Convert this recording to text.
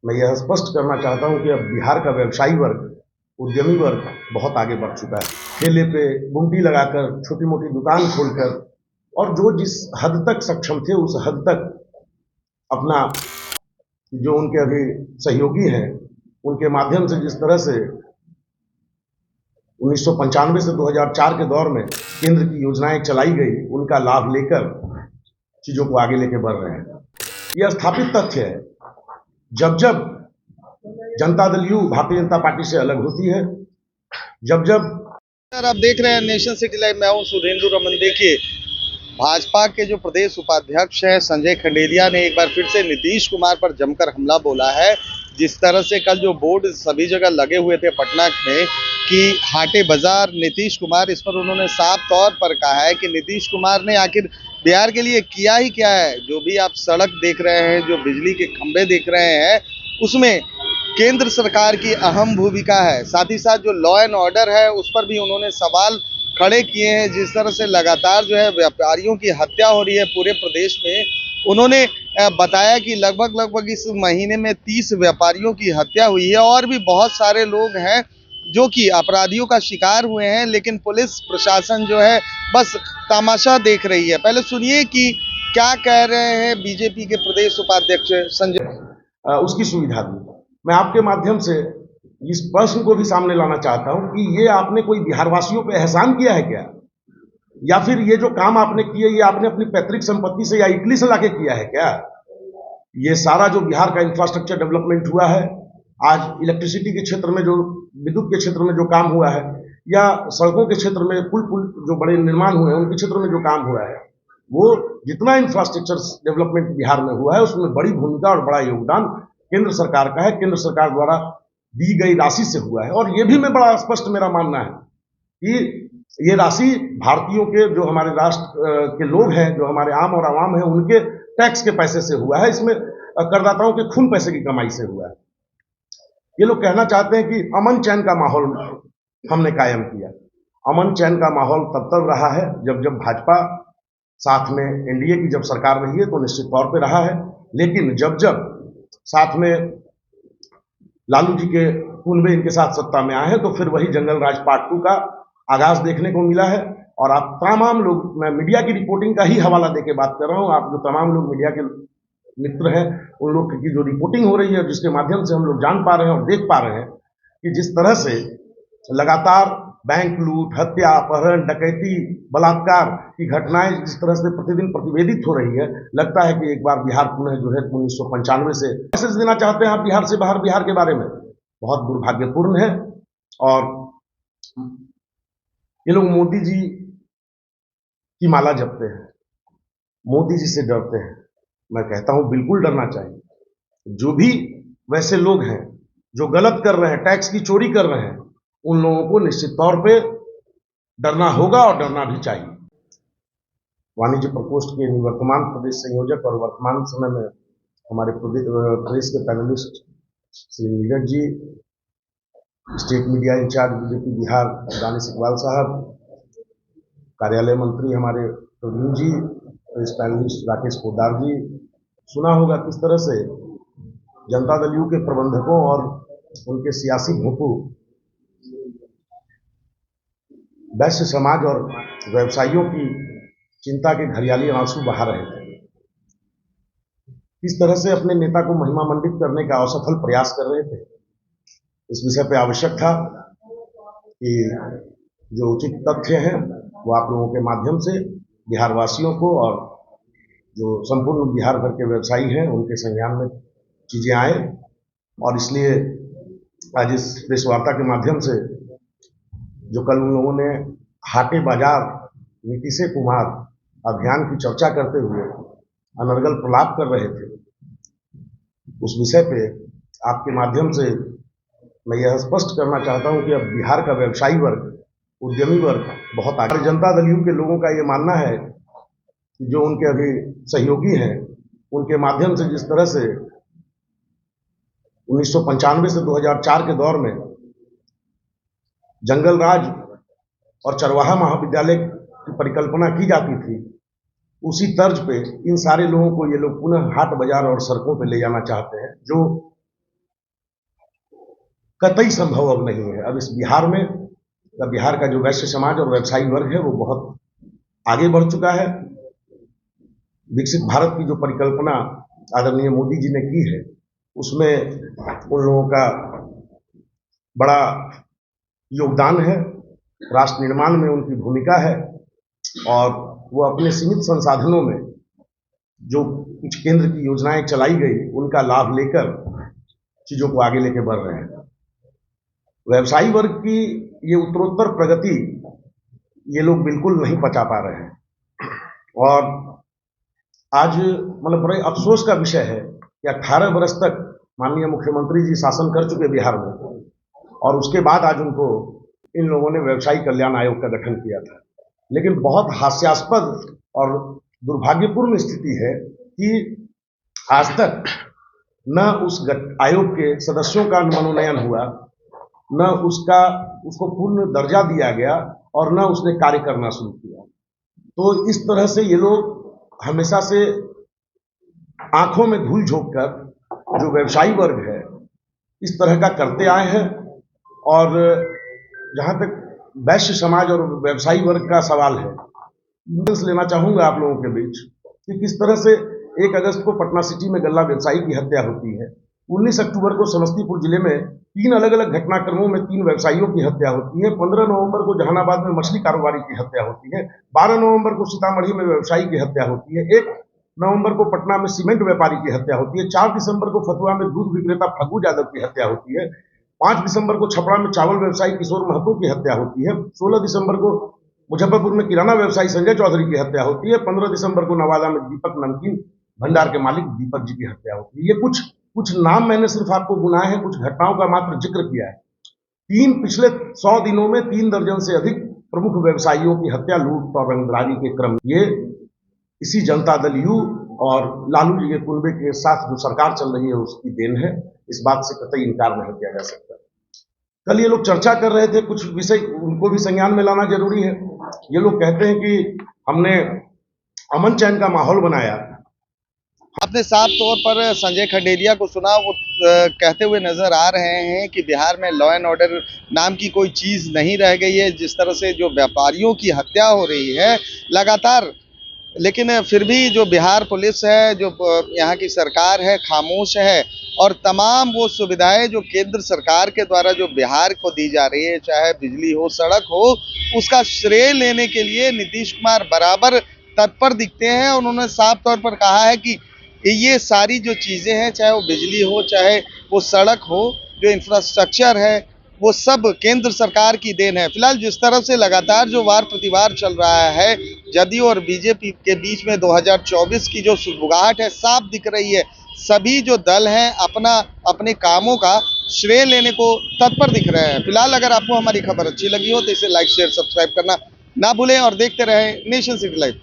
मैं यह स्पष्ट करना चाहता हूं कि अब बिहार का व्यवसायी वर्ग, उद्यमी वर्ग बहुत आगे बढ़ चुका है। ठेले पे गुमटी लगाकर, छोटी मोटी दुकान खोलकर, और जो जिस हद तक सक्षम थे उस हद तक अपना, जो उनके अभी सहयोगी हैं उनके माध्यम से, जिस तरह से 1995 से 2004 के दौर में केंद्र की योजनाएं चलाई गई, उनका लाभ लेकर चीजों को आगे लेके बढ़ रहे हैं। यह स्थापित तथ्य है, जब जब जनता दल यू भारतीय जनता पार्टी से अलग होती है, जब जब सर आप देख रहे हैं नेशन सिटी लाइव, मैं हूं सुधेंदु रमन। देखिए, भाजपा के जो प्रदेश उपाध्यक्ष हैं संजय खंडेरिया ने एक बार फिर से नीतीश कुमार पर जमकर हमला बोला है। जिस तरह से कल जो बोर्ड सभी जगह लगे हुए थे पटना में कि हाटे बाजार नीतीश कुमार, इस पर उन्होंने साफ तौर पर कहा है कि नीतीश कुमार ने आखिर बिहार के लिए किया ही क्या है। जो भी आप सड़क देख रहे हैं, जो बिजली के खंभे देख रहे हैं, उसमें केंद्र सरकार की अहम भूमिका है। साथ ही साथ जो लॉ एंड ऑर्डर है उस पर भी उन्होंने सवाल खड़े किए हैं। जिस तरह से लगातार जो है व्यापारियों की हत्या हो रही है पूरे प्रदेश में, उन्होंने बताया कि लगभग इस महीने में 30 व्यापारियों की हत्या हुई है और भी बहुत सारे लोग हैं जो कि अपराधियों का शिकार हुए हैं, लेकिन पुलिस प्रशासन जो है बस तमाशा देख रही है। पहले सुनिए कि क्या कह रहे हैं बीजेपी के प्रदेश उपाध्यक्ष संजय। उसकी सुविधा दी। मैं आपके माध्यम से इस प्रश्न को भी सामने लाना चाहता हूं कि ये आपने कोई बिहारवासियों पे एहसान किया है क्या, या फिर ये जो काम आपने किए ये आपने अपनी पैतृक संपत्ति से या इटली से लाके किया है क्या? ये सारा जो बिहार का इंफ्रास्ट्रक्चर डेवलपमेंट हुआ है, आज इलेक्ट्रिसिटी के क्षेत्र में जो, विद्युत के क्षेत्र में जो काम हुआ है, या सड़कों के क्षेत्र में पुल जो बड़े निर्माण हुए हैं उनके क्षेत्र में जो काम हुआ है, वो जितना इंफ्रास्ट्रक्चर डेवलपमेंट बिहार में हुआ है उसमें बड़ी भूमिका और बड़ा योगदान केंद्र सरकार का है, केंद्र सरकार द्वारा दी गई राशि से हुआ है। और ये भी मैं बड़ा स्पष्ट मेरा मानना है कि ये राशि भारतीयों के, जो हमारे राष्ट्र के लोग हैं, जो हमारे आम और आवाम है, उनके टैक्स के पैसे से हुआ है। इसमें करदाताओं के खून पैसे की कमाई से हुआ है। ये लोग कहना चाहते हैं कि अमन चैन का माहौल हमने कायम किया। अमन चैन का माहौल तब तक रहा है जब जब भाजपा साथ में एनडीए की जब सरकार रही है तो निश्चित तौर पे रहा है, लेकिन जब जब साथ में लालू जी के कुनबे इनके साथ सत्ता में आए हैं तो फिर वही जंगल राज पार्ट 2 का आगाज देखने को मिला है। और आप तमाम लोग, मैं मीडिया की रिपोर्टिंग का ही हवाला देके बात कर रहा हूं, आप जो तमाम लोग मीडिया के मित्र हैं उन लोग की जो रिपोर्टिंग हो रही है, जिसके माध्यम से हम लोग जान पा रहे हैं और देख पा रहे हैं कि जिस तरह से लगातार बैंक लूट, हत्या, अपहरण, डकैती, बलात्कार की घटनाएं जिस तरह से प्रतिदिन प्रतिवेदित हो रही है, लगता है कि एक बार बिहार पुनः जो है 1995 से मैसेज देना चाहते हैं आप बिहार से बाहर, बिहार के बारे में। बहुत दुर्भाग्यपूर्ण है। और ये लोग मोदी जी की माला जपते हैं, मोदी जी से डरते हैं। मैं कहता हूं बिल्कुल डरना चाहिए। जो भी वैसे लोग हैं जो गलत कर रहे हैं, टैक्स की चोरी कर रहे हैं, उन लोगों को निश्चित तौर पे डरना होगा और डरना भी चाहिए। वाणिज्य प्रकोष्ठ के निवर्तमान प्रदेश संयोजक और वर्तमान समय में हमारे प्रदेश के panellist Shri Neeraj ji, state media incharge BJP Bihar Danish Iqbal Sahab, कार्यालय मंत्री हमारे प्रवीण जी, प्रदेश पैनलिस्ट राकेश पोद्दार जी, सुना होगा किस तरह से जनता दल यू के प्रबंधकों और उनके सियासी भोंपू वैश्य समाज और व्यवसायियों की चिंता के घरियाली आंसू बहा रहे थे। किस तरह से अपने नेता को महिमा मंडित करने का असफल प्रयास कर रहे थे। इस विषय पे आवश्यक था कि जो उचित तथ्य हैं वो आप लोगों के माध्यम से बिहार वासियों को और जो संपूर्ण बिहार भर के व्यवसायी हैं उनके संज्ञान में चीजें आए। और इसलिए आज इस प्रेस वार्ता के माध्यम से जो कल उन लोगों ने हाटे बाजार नीतीश कुमार अभियान की चर्चा करते हुए अनर्गल प्रलाप कर रहे थे, उस विषय पे आपके माध्यम से मैं यह स्पष्ट करना चाहता हूं कि अब बिहार का व्यवसायी वर्ग, उद्यमी वर्ग बहुत आगे। जनता दल यू के लोगों का ये मानना है कि जो उनके अभी सहयोगी हैं उनके माध्यम से, जिस तरह से 1995 से 2004 के दौर में जंगल राज और चरवाहा महाविद्यालय की परिकल्पना की जाती थी, उसी तर्ज पे इन सारे लोगों को ये लोग पुनः हाट बाजार और सड़कों पे ले जाना चाहते हैं। जो कतई संभव अब नहीं है। अब इस बिहार में, बिहार का जो वैश्य समाज और व्यवसायी वर्ग है वो बहुत आगे बढ़ चुका है। विकसित भारत की जो परिकल्पना आदरणीय मोदी जी ने की है, उसमें उन लोगों का बड़ा योगदान है, राष्ट्र निर्माण में उनकी भूमिका है, और वो अपने सीमित संसाधनों में जो कुछ केंद्र की योजनाएं चलाई गई उनका लाभ लेकर चीजों को आगे लेके बढ़ रहे हैं। व्यवसायी वर्ग की ये उत्तरोत्तर प्रगति ये लोग बिल्कुल नहीं पचा पा रहे हैं, और आज मतलब बड़े अफसोस का विषय है कि 18 वर्ष तक माननीय मुख्यमंत्री जी शासन कर चुके बिहार में, और उसके बाद आज उनको इन लोगों ने व्यवसायी कल्याण आयोग का गठन किया था। लेकिन बहुत हास्यास्पद और दुर्भाग्यपूर्ण स्थिति है कि आज तक न उस आयोग के सदस्यों का मनोनयन हुआ, न उसको पूर्ण दर्जा दिया गया, और न उसने कार्य करना शुरू किया। तो इस तरह से ये लोग हमेशा से आंखों में धूल झोंक कर जो व्यवसायी वर्ग है इस तरह का करते आए हैं। और जहां तक वैश्य समाज और व्यवसायी वर्ग का सवाल है, लेना चाहूंगा आप लोगों के बीच कि किस तरह से 1 अगस्त को पटना सिटी में गल्ला व्यवसायी की हत्या होती है, 19 अक्टूबर को समस्तीपुर जिले में 3 अलग अलग घटनाक्रमों में 3 व्यवसायियों की हत्या होती है, 15 नवंबर को जहानाबाद में मछली कारोबारी की हत्या होती है, 12 नवंबर को सीतामढ़ी में व्यवसायी की हत्या होती है, 1 नवंबर को पटना में सीमेंट व्यापारी की हत्या होती है, 4 दिसंबर को फतुहा में दूध विक्रेता फग्गू यादव की हत्या होती है, 5 दिसंबर को छपरा में चावल व्यवसायी किशोर महतो की हत्या होती है, 16 दिसंबर को मुजफ्फरपुर में किराना व्यवसायी संजय चौधरी की हत्या होती है, 15 दिसंबर को नवादा में दीपक नमकीन भंडार के मालिक दीपक जी की हत्या होती है। ये कुछ नाम मैंने सिर्फ आपको गुनाए हैं, कुछ घटनाओं का मात्र जिक्र किया है। पिछले 100 दिनों में 3 दर्जन से अधिक प्रमुख व्यवसायियों की हत्या, लूट और रंगदारी के क्रम, ये इसी जनता दल यू और लालू जी के कुनबे के साथ जो सरकार चल रही है उसकी देन है। इस बात से कतई इनकार नहीं किया जा सकता। कल ये लोग चर्चा कर रहे थे, कुछ विषय उनको भी संज्ञान में लाना जरूरी है। ये लोग कहते हैं कि हमने अमन चैन का माहौल बनाया। आपने साफ तौर पर संजय खंडेरिया को सुना, वो कहते हुए नजर आ रहे हैं कि बिहार में लॉ एंड ऑर्डर नाम की कोई चीज नहीं रह गई है। जिस तरह से जो व्यापारियों की हत्या हो रही है लगातार, लेकिन फिर भी जो बिहार पुलिस है, जो यहाँ की सरकार है, खामोश है, और तमाम वो सुविधाएं जो केंद्र सरकार के द्वारा जो बिहार को दी जा रही है, चाहे बिजली हो, सड़क हो, उसका श्रेय लेने के लिए नीतीश कुमार बराबर तत्पर दिखते हैं। उन्होंने साफ तौर पर कहा है कि ये सारी जो चीज़ें हैं, चाहे वो बिजली हो, चाहे वो सड़क हो, जो इंफ्रास्ट्रक्चर है, वो सब केंद्र सरकार की देन है। फिलहाल जिस तरह से लगातार जो वार प्रतिवार चल रहा है जदयू और बीजेपी के बीच में 2024 की जो सुगबुगाहट है साफ दिख रही है। सभी जो दल हैं अपने कामों का श्रेय लेने को तत्पर दिख रहे हैं। फिलहाल अगर आपको हमारी खबर अच्छी लगी हो तो इसे लाइक, शेयर, सब्सक्राइब करना ना भूलें और देखते रहें नेशन सिटी लाइव।